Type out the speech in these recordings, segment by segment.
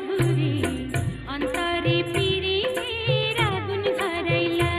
বন্ধুরে অন্তরে পিরিতের আগুন ধরাইলা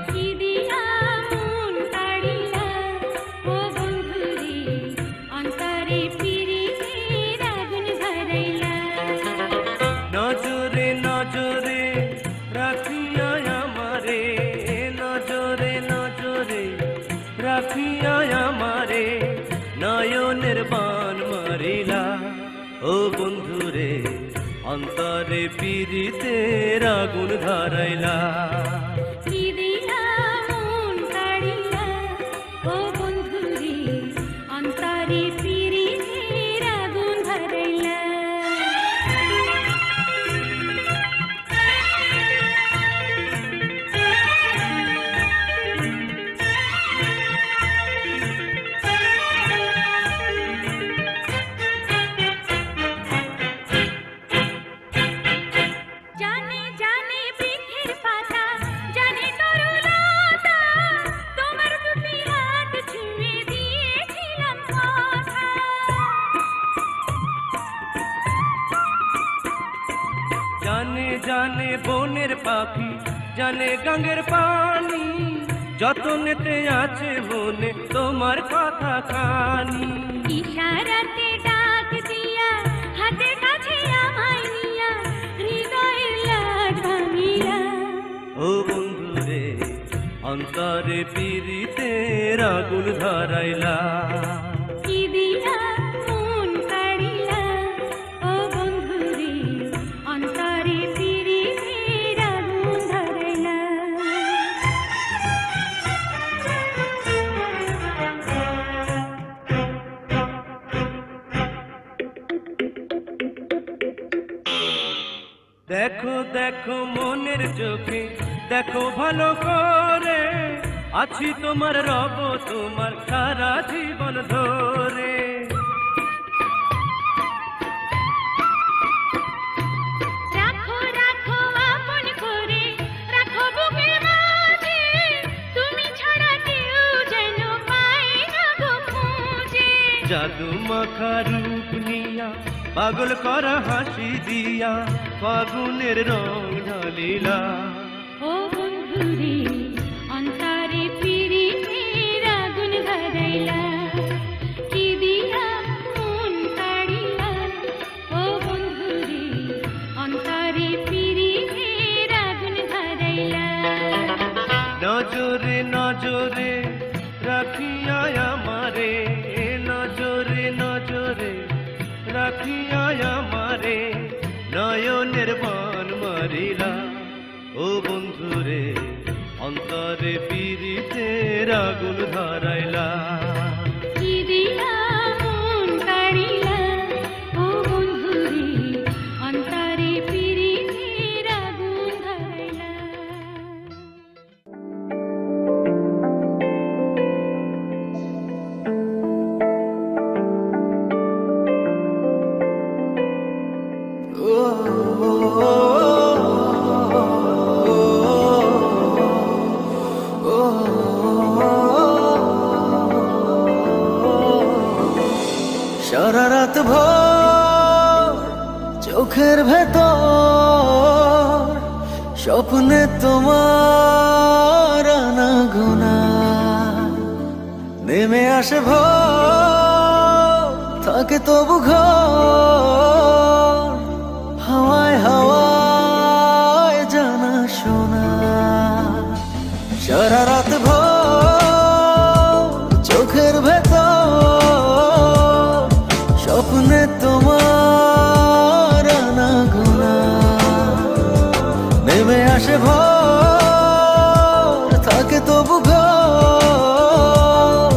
কি দিয়া মন কাড়িলা ও বন্ধুরে অন্তরে পিরিতের আগুন ধরাইলা নজরে নজরে রাখিয়া আমারে নজরে নজরে রাখিয়া আমারে নয়নের বান মারিলা ও বন্ধুরে অন্তরে পিরিতের আগুন ধরাইলা কি দিয়া মন কাড়িলা ও বন্ধুরে অন্তরে পিরিতের আগুন ধরাইলা জানে জানে বৃক্ষের পাতা জানে তরুলতা তোমার দুটি হাত ছুঁয়ে দিয়েছিলাম কথা জানে জানে বনের পাখি জানে গঙ্গের পানি যতনেতে আছে মনে তোমার কথা খানি ইশারাতে ডাক দিয়া হাতের কাছে আমায় নিয়া হৃদয়ের লাট ভাঙিলা ও বন্ধুরে অন্তরে পিরিতের আগুন ধরাইলা কি দিয়া মন কাড়িলা ও বন্ধুরে অন্তরে পিরিতের আগুন ধরাইলা দেখো দেখো মনের চোখে দেখো ভালো করে আছি তোমার রব তোমার সারা জীবন ধরে রাখো রাখো আপন করে রাখো বুকের মাঝে তুমি ছাড়া কেউ যেন পায় না গো খুঁজে জাদু মাখা রূপ নিয়া পাগল করা হাসি দিয়া ফাগুনের রং ঢালিলা ও বন্ধুরে অন্তরে পিরিতের আগুন ধরাইলা কি দিয়া মন কাড়িলা ও বন্ধুরে অন্তরে পিরিতের আগুন ধরাইলা নজরে নজরে রাখিয়া আমারে নজরে নজরে রাখিয়া আমারে নয়নের বান মারিলা ও বন্ধুরে অন্তরে পিরিতের আগুন ধরাইলা কি দিয়া মন কাড়িলা ও বন্ধুরে অন্তরে পিরিতের আগুন ধরাইলা সারা রাত ভোর চোখের ভেতর স্বপ্নে তোমার আনাগোনা নেমে আসে ভোর থাকে তবু ঘর হাওয়ায় হাওয়ায় জানা শোনা সারা রাত ভোর চোখের ভেতর স্বপ্নে তোমার আনাগোনা নেমে আসে ভোর থাকে তবু ঘর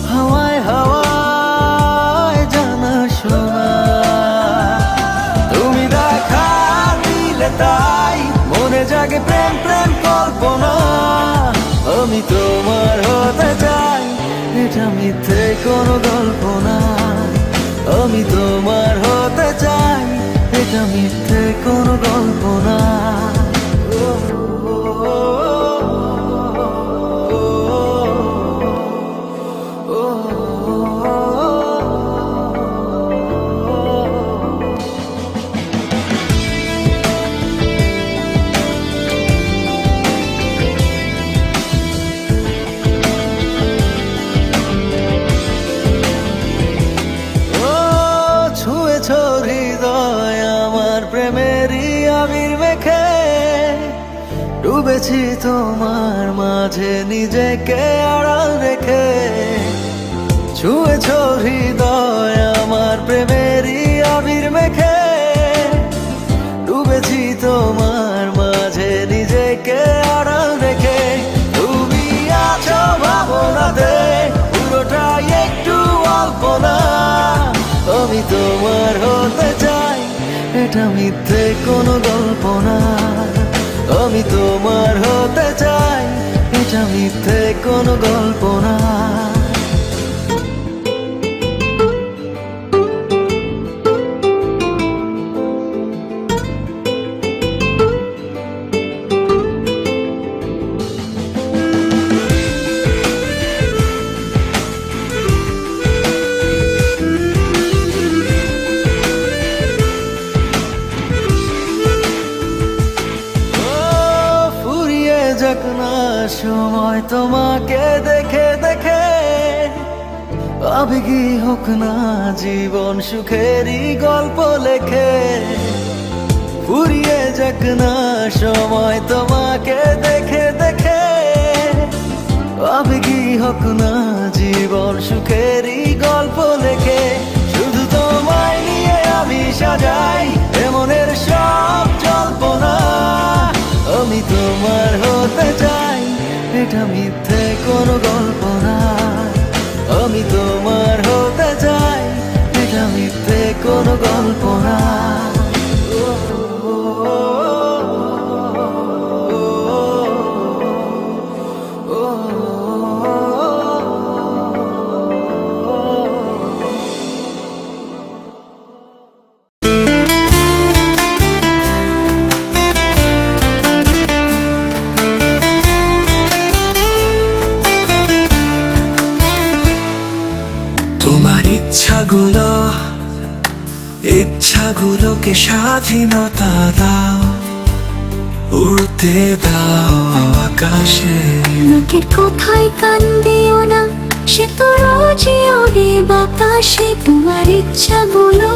হাওয়ায় হাওয়ায় জানা শোনা তুমি দেখা দিলে তাই মনে জাগে প্রেম প্রেম কল্পনা আমি তোমার হতে চাই এটা মিথ্যে কোনো গল্প না আমি তোমার হতে চাই এটা মিথ্যে কোনো গল্প না oh, oh, oh, oh. ডুবেছি তোমার মাঝে নিজেকে আড়াল রেখে, ছুঁয়েছ হৃদয় আমার প্রেমেরই আবির মেখে, ডুবেছি তোমার মাঝে নিজেকে আড়াল রেখে। তুমি আছো ভাবনাতে পুরোটাই একটু অল্প না, আমি তোমার হতে চাই এটা মিথ্যে কোনো গল্প না, আমি তোমার হতে চাই এটা মিথ্যে কোনো গল্প না। যাক না সময় তোমাকে দেখে দেখে, আবেগী হোক না জীবন সুখেরই গল্প লেখে। ফুরিয়ে যাক না সময় তোমাকে দেখে দেখে, আবেগী হোক না জীবন সুখেরই গল্প লেখে। শুধু তোমায় নিয়ে আমি সাজাই এমনের সব জল্পনা, আমি তোমার হতে চাই এটা মিথ্যে কোনো গল্প না, আমি তোমার হতে চাই এটা মিথ্যে কোনো গল্প না। তোমার ইচ্ছাগুলোকে স্বাধীনতা দাও, উড়তে দাও আকাশে। লোকের কথায় কান দিও না, সে তো রোজই ওড়ে বাতাসে। তোমার ইচ্ছাগুলো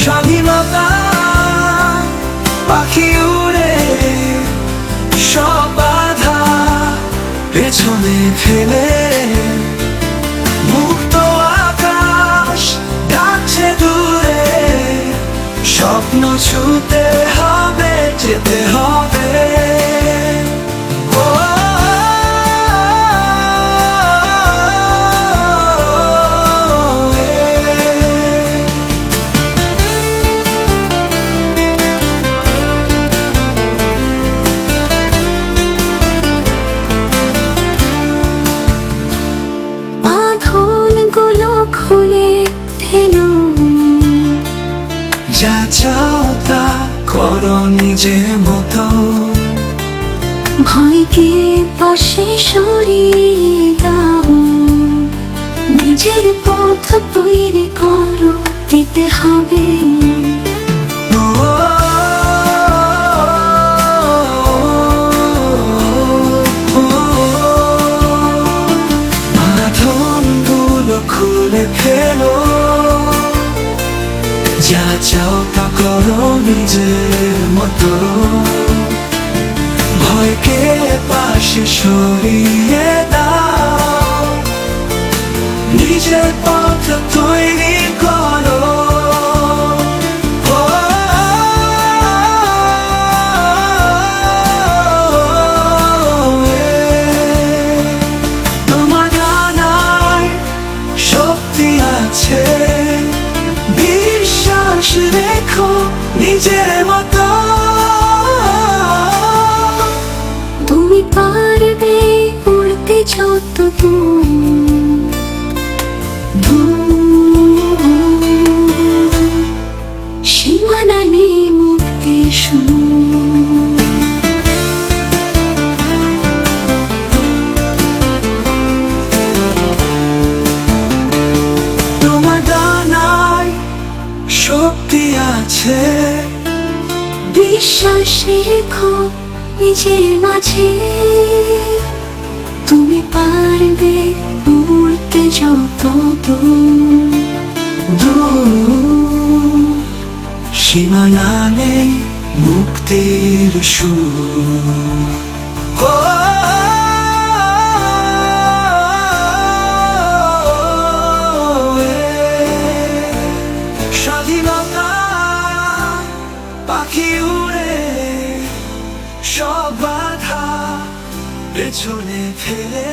স্বাধীনতা পাখি উড়ে সব বাধা পেছনে ফেলে, মুক্ত আকাশ ডাকছে দূরে, স্বপ্ন ছুতে হবে যেতে হবে। খুলে ফেলো, যা চাও তা করো নিজের মতো, ভয়কে পাশে সরিয়ে দাও। নিজের পথ তৈরি করো, দিতে হবে। বাঁধনগুলো খুলে ফেলো, যা চাও তা করো নিজের মতো, ভয়কে পাশে সরিয়ে দাও। নিজের পথ তৈরি করো। তোমার জানায় শক্তি আছে, বিশ্বাস রেখো নিজের মতো। তুমি পারবে উড়তে যত দূর, সীমানা নেই মুক্তি শুরু। তোমার ডানায় শক্তি আছে, বিশ্বাস রেখো নিজের মাঝে। তুমি পারবে উড়তে যত দূর দূর সীমানা নেই মুক্তির সুর ও, স্বাধীনতা পাখি উড়ে সব বাধা পেছনে ফেলে